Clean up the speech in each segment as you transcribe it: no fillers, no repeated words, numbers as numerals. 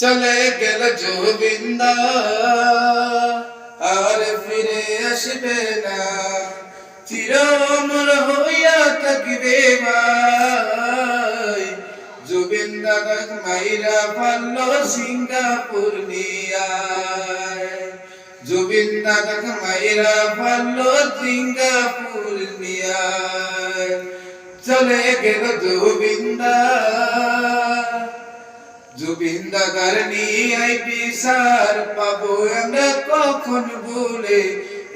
চলে গেল জুবিন্দা আর ফিরে আসবে না, চির অমর হইয়া থাকবে ভাই। জুবিন্দা গাছ মাইরা পারলো সিঙ্গাপুর নিয়ায়, জুবিন্দা গাছ মাইরা পারলো সিঙ্গাপুর নিয়ায়। চলে গেল জুবিন্দা, জুবিন্দা গার নিয়াই বিচার পাবো আমরা কখন ভুলে,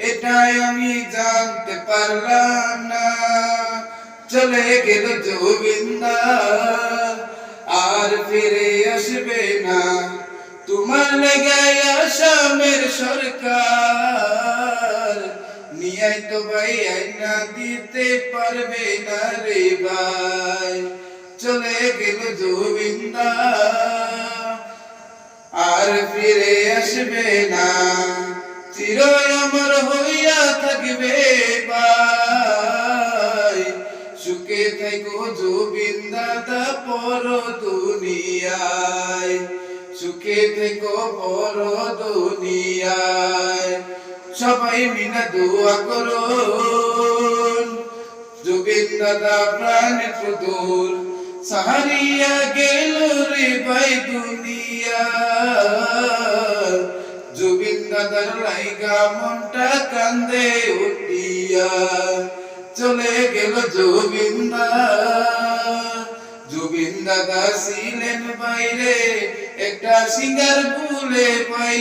এটাই আমি জানতে পারলাম না। চলে গেল জুবিন্দা আর ফিরে আসবে না, তোমার লেগে আসামের সরকার নিয়াই তো ভাই আইনা দিতে পারবে না রে ভাই। চলে গেল জুবিন্দা আর ফিরে আসবে না, চির অমর হইয়া থাকবে ভাই। সুখে থেকো জুবিন্দা দা পর দুনিয়ায়, সুখে থেকো পর দুনিয়ায়। সবাই মিলে দোয়া করুন, জুবিন্দা দা প্রাণের পুতুল সাহারিয়া গেল রে ভাই দুনিয়া। জুবিন্দা দার লাইগা মনটা কান্দে উঠিয়া। চলে গেল জুবিন্দা, জুবিন্দা দা ছিলেন বাইরে একটা সিঙ্গার ফুলে পাই।